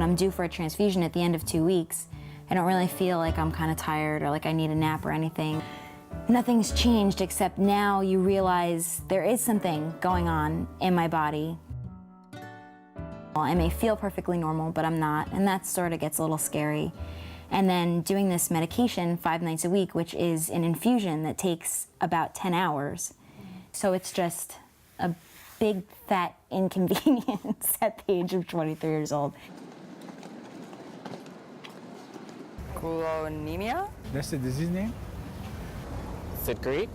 I'm due for a transfusion at the end of 2 weeks, I don't really feel like I'm kind of tired or like I need a nap or anything. Nothing's changed except now you realize there is something going on in my body. I may feel perfectly normal, but I'm not, and that sort of gets a little scary. And then doing this medication 5 nights a week, which is an infusion that takes about 10 hours. So it's just a big, fat inconvenience at the age of 23 years old. Anemia? That's the disease name? Is it Greek?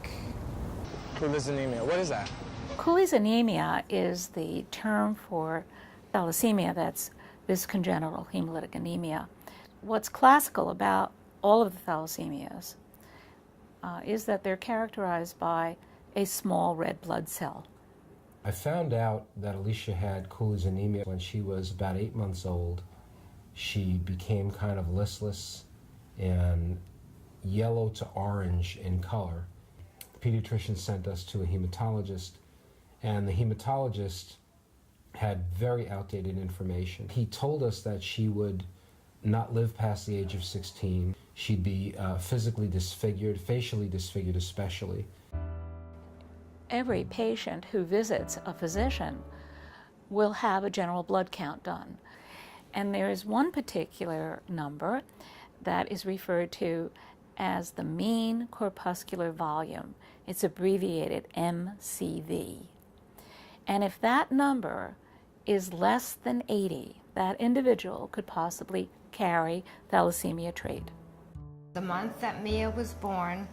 Thalassemia. What is that? Cooley's anemia is the term for thalassemia, that's this congenital hemolytic anemia. What's classical about all of the thalassemias is that they're characterized by a small red blood cell. I found out that Alicia had Cooley's anemia when she was about 8 months old. She became kind of listless and yellow to orange in color. The pediatrician sent us to a hematologist, and the hematologist had very outdated information. He told us that she would not live past the age of 16. She'd be physically disfigured, facially disfigured especially. Every patient who visits a physician will have a general blood count done. And there is one particular number that is referred to as the mean corpuscular volume. It's abbreviated MCV. And if that number is less than 80, that individual could possibly carry thalassemia trait. The month that Mia was born,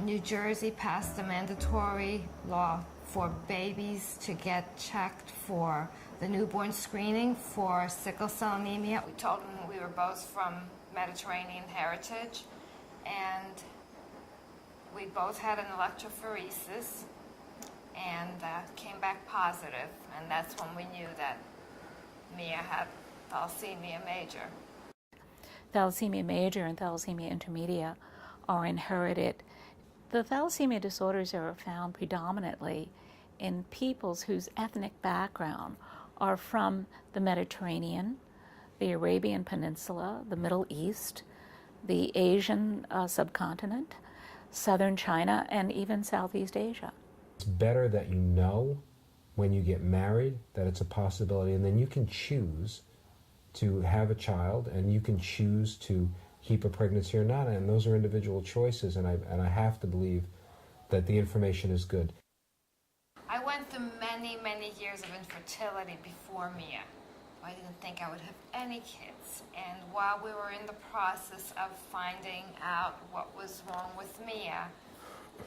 New Jersey passed a mandatory law for babies to get checked for the newborn screening for sickle cell anemia. We told them we were both from Mediterranean heritage, and we both had an electrophoresis and came back positive, and that's when we knew that Mia had thalassemia major. Thalassemia major and thalassemia intermedia are inherited. The thalassemia disorders are found predominantly in peoples whose ethnic background are from the Mediterranean, the Arabian Peninsula, the Middle East, the Asian subcontinent, southern China, and even Southeast Asia. It's better that you know when you get married that it's a possibility, and then you can choose to have a child, and you can choose to keep a pregnancy or not, and those are individual choices, and I have to believe that the information is good. I went through many, many years of infertility before Mia. I didn't think I would have any kids, and while we were in the process of finding out what was wrong with Mia,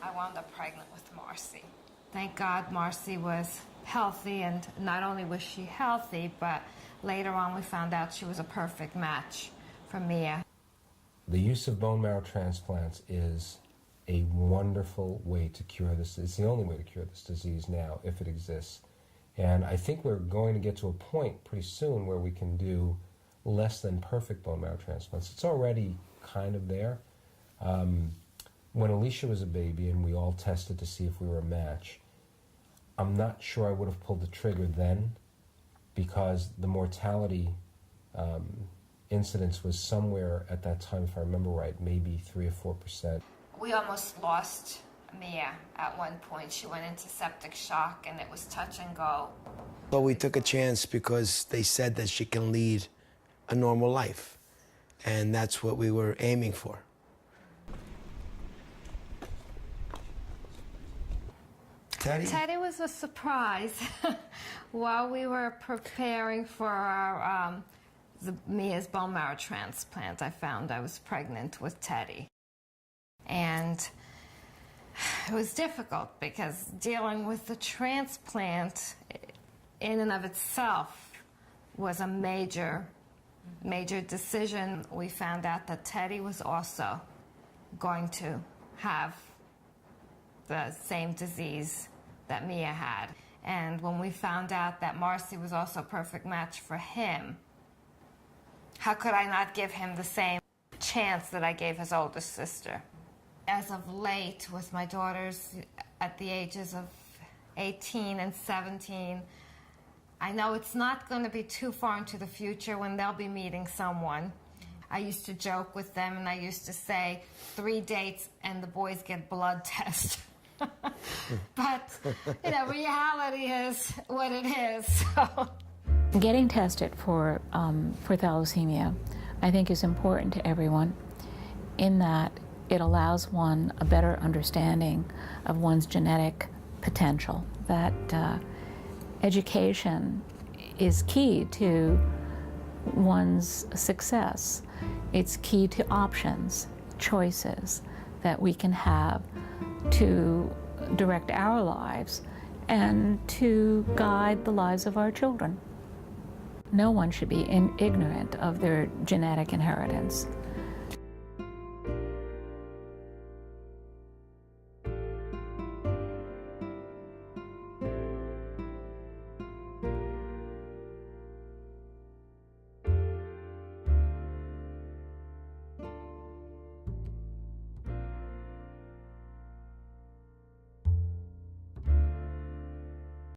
I wound up pregnant with Marcy. Thank God Marcy was healthy, and not only was she healthy, but later on we found out she was a perfect match for Mia. The use of bone marrow transplants is a wonderful way to cure this. It's the only way to cure this disease now, if it exists. And I think we're going to get to a point pretty soon where we can do less than perfect bone marrow transplants. It's already kind of there. When Alicia was a baby and we all tested to see if we were a match, I'm not sure I would have pulled the trigger then, because the mortality incidence was somewhere at that time, if I remember right, maybe 3 or 4%. We almost lost Mia at one point. She went into septic shock, and it was touch and go. So we took a chance because they said that she can lead a normal life, and that's what we were aiming for. Teddy was a surprise. While we were preparing for our Mia's bone marrow transplant, I found I was pregnant with Teddy. And it was difficult because dealing with the transplant in and of itself was a major decision. We found out that Teddy was also going to have the same disease that Mia had. And when we found out that Marcy was also a perfect match for him, how could I not give him the same chance that I gave his older sister? As of late, with my daughters at the ages of 18 and 17, I know it's not going to be too far into the future when they'll be meeting someone. I used to joke with them and I used to say 3 dates and the boys get blood tests. But, you know, reality is what it is. So. Getting tested for thalassemia, I think, is important to everyone in that it allows one a better understanding of one's genetic potential, that education is key to one's success. It's key to options, choices that we can have to direct our lives and to guide the lives of our children. No one should be ignorant of their genetic inheritance.